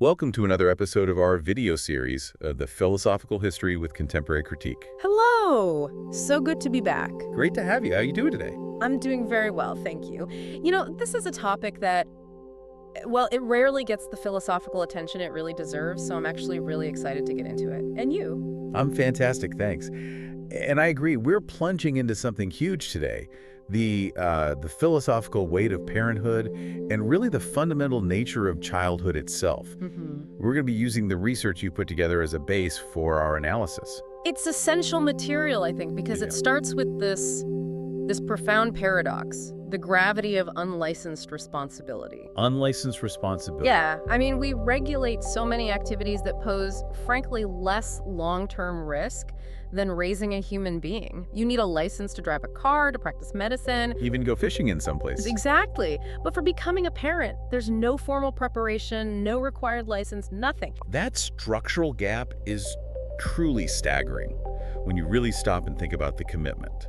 Welcome to another episode of our video series, The Philosophical History with Contemporary Critique. Hello! So good to be back. Great to have you. How are you doing today? I'm doing very well, thank you. This is a topic that, well, it rarely gets the philosophical attention it really deserves, so I'm actually really excited to get into it. And you? I'm fantastic, thanks. And I agree, we're plunging into something huge today. The philosophical weight of parenthood and really the fundamental nature of childhood itself. We're going to be using the research you put together as a base for our analysis. It's essential material, I think, because it starts with this profound paradox, the gravity of unlicensed responsibility. Unlicensed responsibility. Yeah, I mean, we regulate so many activities that pose, frankly, less long-term risk than raising a human being. You need a license to drive a car, to practice medicine. Even go fishing in some places. Exactly. But for becoming a parent, there's no formal preparation, no required license, nothing. That structural gap is truly staggering when you really stop and think about the commitment.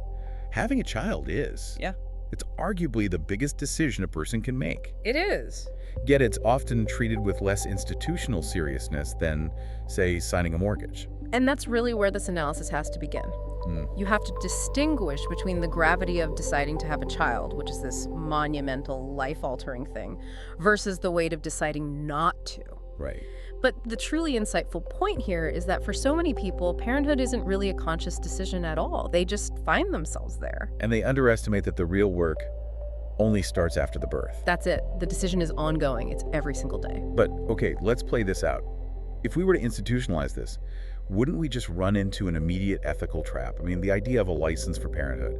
Having a child is. Yeah. It's arguably the biggest decision a person can make. It is. Yet it's often treated with less institutional seriousness than, say, signing a mortgage. And that's really where this analysis has to begin. You have to distinguish between the gravity of deciding to have a child, which is this monumental, life-altering thing, versus the weight of deciding not to. Right. But the truly insightful point here is that for so many people, parenthood isn't really a conscious decision at all. They just find themselves there. And they underestimate that the real work only starts after the birth. That's it. The decision is ongoing. It's every single day. But, okay, let's play this out. If we were to institutionalize this, wouldn't we just run into an immediate ethical trap? I mean, the idea of a license for parenthood.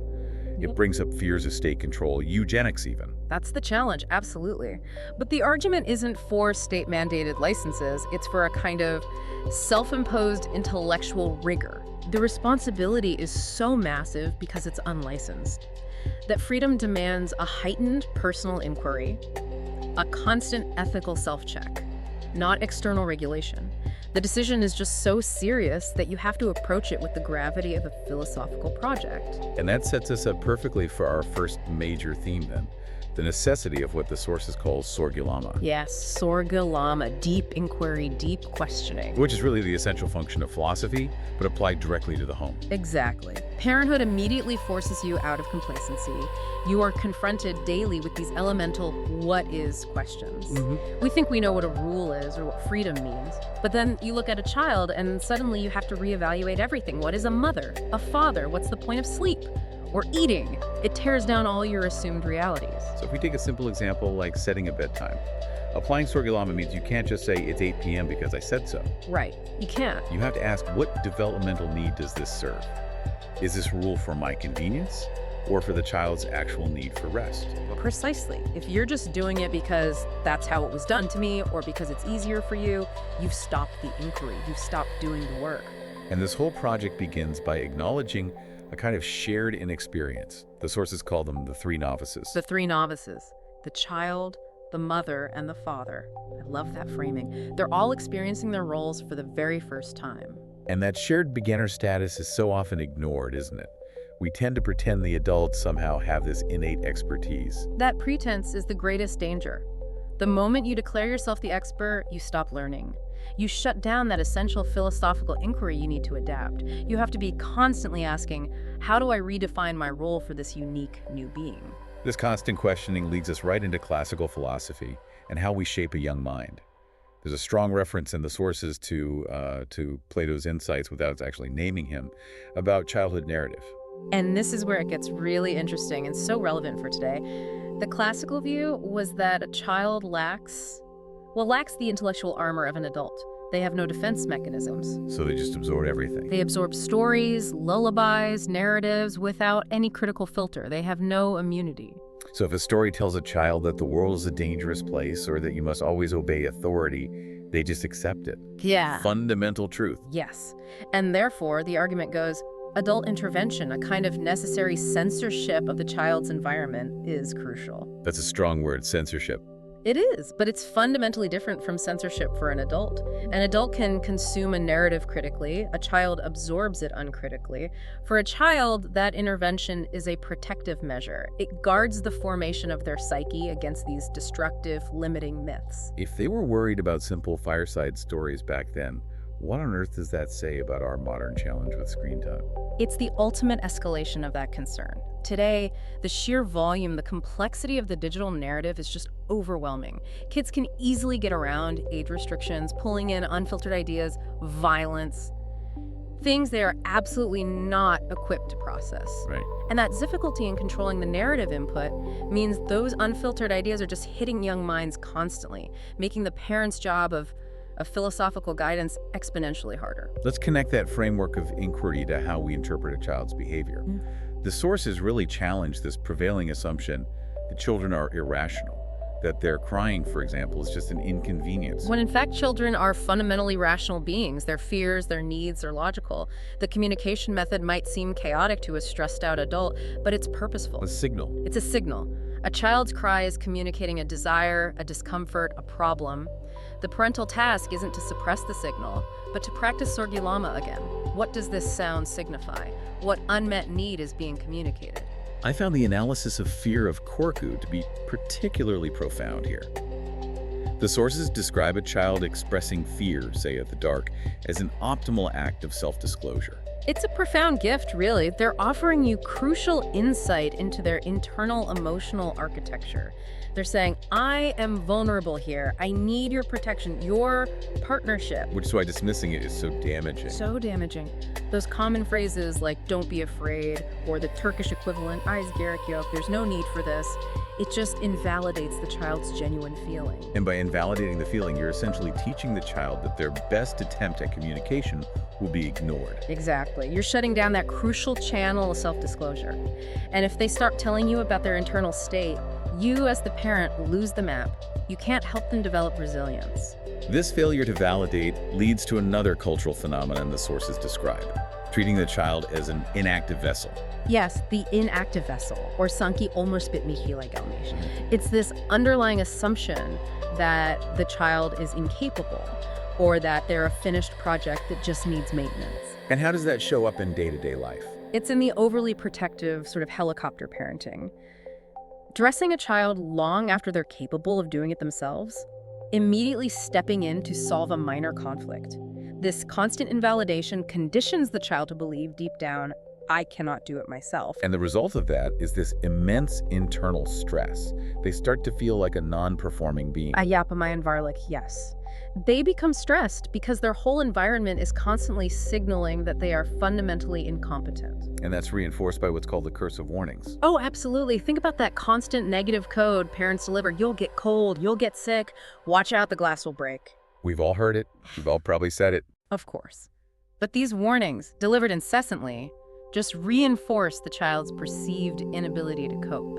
It brings up fears of state control, eugenics even. That's the challenge, absolutely. But the argument isn't for state-mandated licenses. It's for a kind of self-imposed intellectual rigor. The responsibility is so massive because it's unlicensed that freedom demands a heightened personal inquiry, a constant ethical self-check, not external regulation. The decision is just so serious that you have to approach it with the gravity of a philosophical project. And that sets us up perfectly for our first major theme then, the necessity of what the sources call sorgulama. Yes, sorgulama, deep inquiry, deep questioning. Which is really the essential function of philosophy, but applied directly to the home. Exactly. Parenthood immediately forces you out of complacency. You are confronted daily with these elemental what is questions. We think we know what a rule is or what freedom means, but then you look at a child and suddenly you have to reevaluate everything. What is a mother? A father? What's the point of sleep? Or eating? It tears down all your assumed realities. So if we take a simple example like setting a bedtime, applying sorgulama means you can't just say it's 8 p.m. because I said so. Right, you can't. You have to ask, what developmental need does this serve? Is this rule for my convenience or for the child's actual need for rest? Precisely. If you're just doing it because that's how it was done to me or because it's easier for you, you've stopped the inquiry. You've stopped doing the work. And this whole project begins by acknowledging a kind of shared inexperience. The sources call them the three novices. The three novices, the child, the mother, and the father. I love that framing. They're all experiencing their roles for the very first time. And that shared beginner status is so often ignored, isn't it? We tend to pretend the adults somehow have this innate expertise. That pretense is the greatest danger. The moment you declare yourself the expert, you stop learning. You shut down that essential philosophical inquiry you need to adapt. You have to be constantly asking, how do I redefine my role for this unique new being? This constant questioning leads us right into classical philosophy and how we shape a young mind. There's a strong reference in the sources to Plato's insights, without actually naming him, about childhood narrative. And this is where it gets really interesting and so relevant for today. The classical view was that a child lacks the intellectual armor of an adult. They have no defense mechanisms. So they just absorb everything. They absorb stories, lullabies, narratives without any critical filter. They have no immunity. So if a story tells a child that the world is a dangerous place or that you must always obey authority, they just accept it. Yeah. Fundamental truth. Yes. And therefore, the argument goes, adult intervention, a kind of necessary censorship of the child's environment, is crucial. That's a strong word, censorship. It is, but it's fundamentally different from censorship for an adult. An adult can consume a narrative critically, a child absorbs it uncritically. For a child, that intervention is a protective measure. It guards the formation of their psyche against these destructive, limiting myths. If they were worried about simple fireside stories back then, what on earth does that say about our modern challenge with screen time? It's the ultimate escalation of that concern. Today, the sheer volume, the complexity of the digital narrative is just overwhelming. Kids can easily get around age restrictions, pulling in unfiltered ideas, violence, things they are absolutely not equipped to process. Right. And that difficulty in controlling the narrative input means those unfiltered ideas are just hitting young minds constantly, making the parents' job of philosophical guidance exponentially harder. Let's connect that framework of inquiry to how we interpret a child's behavior. The sources really challenge this prevailing assumption that children are irrational, that their crying, for example, is just an inconvenience. When in fact children are fundamentally rational beings, their fears, their needs are logical. The communication method might seem chaotic to a stressed out adult, but it's purposeful. A signal. It's a signal. A child's cry is communicating a desire, a discomfort, a problem. The parental task isn't to suppress the signal, but to practice sorgilama again. What does this sound signify? What unmet need is being communicated? I found the analysis of fear of Korku to be particularly profound here. The sources describe a child expressing fear, say at the dark, as an optimal act of self-disclosure. It's a profound gift, really. They're offering you crucial insight into their internal emotional architecture. They're saying, I am vulnerable here. I need your protection, your partnership. Which is why dismissing it is so damaging. So damaging. Those common phrases like, don't be afraid, or the Turkish equivalent, "Ay gerek yok," there's no need for this. It just invalidates the child's genuine feeling. And by invalidating the feeling, you're essentially teaching the child that their best attempt at communication will be ignored. Exactly. You're shutting down that crucial channel of self-disclosure. And if they start telling you about their internal state, you as the parent lose the map. You can't help them develop resilience. This failure to validate leads to another cultural phenomenon the sources describe, treating the child as an inactive vessel. Yes, the inactive vessel, or sanki olmuş bitmiş gelmiş. It's this underlying assumption that the child is incapable, or that they're a finished project that just needs maintenance. And how does that show up in day-to-day life? It's in the overly protective sort of helicopter parenting. Dressing a child long after they're capable of doing it themselves, immediately stepping in to solve a minor conflict. This constant invalidation conditions the child to believe deep down, I cannot do it myself. And the result of that is this immense internal stress. They start to feel like a non-performing being. Ayapamayan varlik, yes. They become stressed because their whole environment is constantly signaling that they are fundamentally incompetent. And that's reinforced by what's called the curse of warnings. Oh, absolutely. Think about that constant negative code parents deliver. You'll get cold, you'll get sick, watch out, the glass will break. We've all heard it. We've all probably said it. Of course. But these warnings, delivered incessantly, just reinforce the child's perceived inability to cope.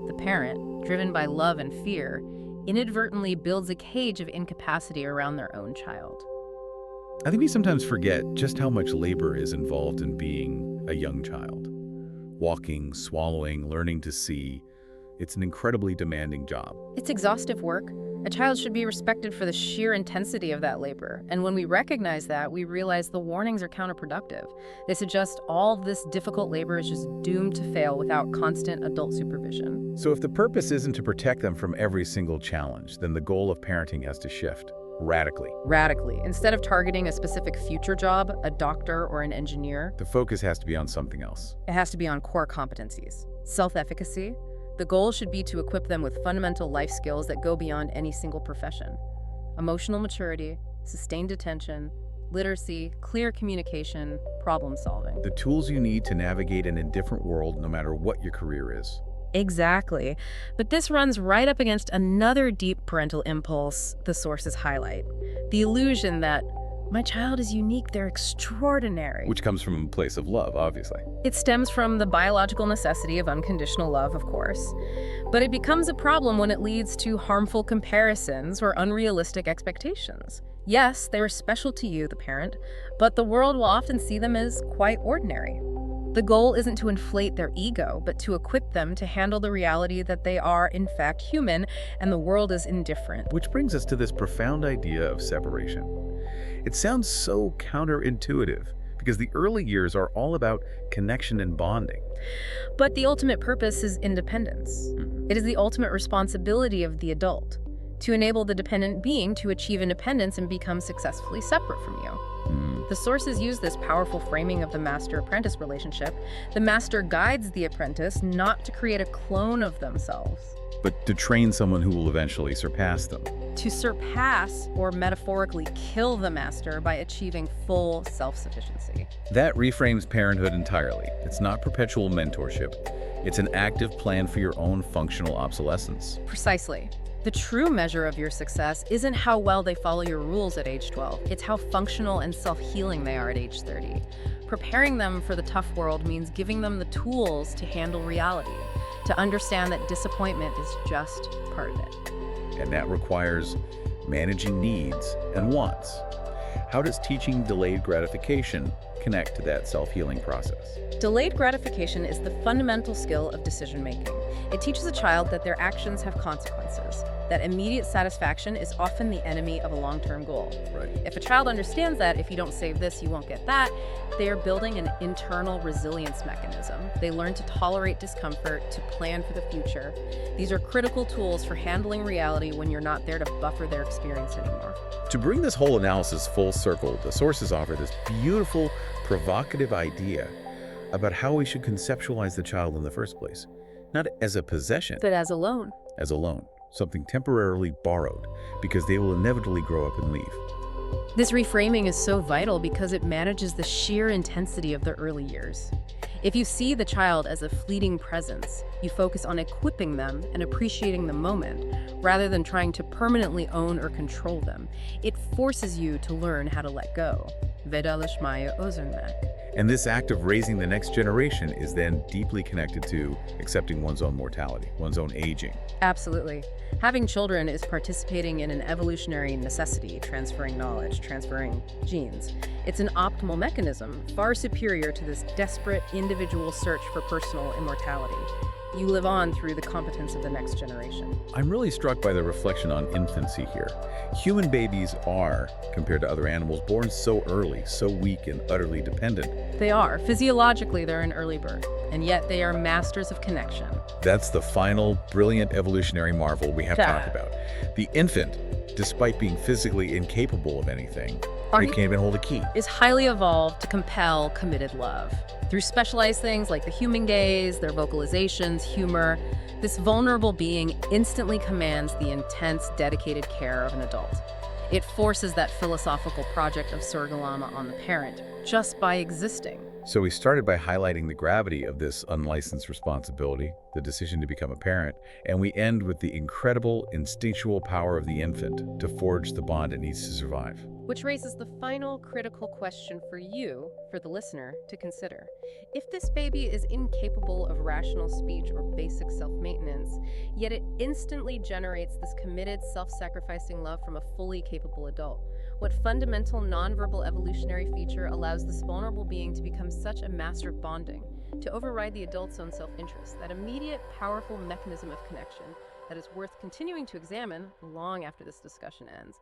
The parent, driven by love and fear, inadvertently builds a cage of incapacity around their own child. I think we sometimes forget just how much labor is involved in being a young child. Walking, swallowing, learning to see. It's an incredibly demanding job. It's exhaustive work. A child should be respected for the sheer intensity of that labor. And when we recognize that, we realize the warnings are counterproductive. They suggest all this difficult labor is just doomed to fail without constant adult supervision. So if the purpose isn't to protect them from every single challenge, then the goal of parenting has to shift radically. Radically. Instead of targeting a specific future job, a doctor or an engineer, The focus has to be on something else. it has to be on core competencies. Self-efficacy. The goal should be to equip them with fundamental life skills that go beyond any single profession. Emotional maturity, sustained attention, literacy, clear communication, problem solving. The tools you need to navigate an indifferent world no matter what your career is. Exactly. But this runs right up against another deep parental impulse the sources highlight. The illusion that my child is unique, they're extraordinary. Which comes from a place of love, obviously. It stems from the biological necessity of unconditional love, of course. But it becomes a problem when it leads to harmful comparisons or unrealistic expectations. Yes, they are special to you, the parent, but the world will often see them as quite ordinary. The goal isn't to inflate their ego, but to equip them to handle the reality that they are, in fact, human and the world is indifferent. Which brings us to this profound idea of separation. It sounds so counterintuitive because the early years are all about connection and bonding. But the ultimate purpose is independence. It is the ultimate responsibility of the adult to enable the dependent being to achieve independence and become successfully separate from you. The sources use this powerful framing of the master-apprentice relationship. The master guides the apprentice not to create a clone of themselves, But to train someone who will eventually surpass them. to surpass or metaphorically kill the master by achieving full self-sufficiency. That reframes parenthood entirely. It's not perpetual mentorship. It's an active plan for your own functional obsolescence. Precisely. The true measure of your success isn't how well they follow your rules at age 12. It's how functional and self-healing they are at age 30. Preparing them for the tough world means giving them the tools to handle reality, to understand that disappointment is just part of it. And that requires managing needs and wants. How does teaching delayed gratification connect to that self-healing process? Delayed gratification is the fundamental skill of decision-making. It teaches a child that their actions have consequences, that immediate satisfaction is often the enemy of a long-term goal. Right. If a child understands that if you don't save this, you won't get that, they are building an internal resilience mechanism. They learn to tolerate discomfort, to plan for the future. These are critical tools for handling reality when you're not there to buffer their experience anymore. To bring this whole analysis full circle, the sources offer this beautiful, provocative idea about how we should conceptualize the child in the first place. Not as a possession, But as a loan, as a loan, something temporarily borrowed, because they will inevitably grow up and leave. this reframing is so vital because it manages the sheer intensity of the early years. If you see the child as a fleeting presence, you focus on equipping them and appreciating the moment, rather than trying to permanently own or control them. It forces you to learn how to let go. Vedalishmaya Ozermak. And this act of raising the next generation is then deeply connected to accepting one's own mortality, one's own aging. Absolutely. Having children is participating in an evolutionary necessity, transferring knowledge, transferring genes. It's an optimal mechanism, far superior to this desperate individual search for personal immortality. You live on through the competence of the next generation. I'm really struck by the reflection on infancy here. Human babies are, compared to other animals, born so early, so weak and utterly dependent. They are. Physiologically, they're an early bird, and yet they are masters of connection. That's the final, brilliant evolutionary marvel we have Yeah. talked about. The infant, despite being physically incapable of anything, Are they you- can't even hold a key. Is highly evolved to compel committed love. Through specialized things like the human gaze, their vocalizations, humor, this vulnerable being instantly commands the intense, dedicated care of an adult. It forces that philosophical project of Surgalama on the parent, just by existing. So we started by highlighting the gravity of this unlicensed responsibility, the decision to become a parent, and we end with the incredible instinctual power of the infant to forge the bond it needs to survive. Which raises the final critical question for you, for the listener, to consider. If this baby is incapable of rational speech or basic self-maintenance, yet it instantly generates this committed, self-sacrificing love from a fully capable adult, what fundamental nonverbal evolutionary feature allows this vulnerable being to become such a master of bonding, to override the adult's own self-interest, that immediate, powerful mechanism of connection that is worth continuing to examine long after this discussion ends?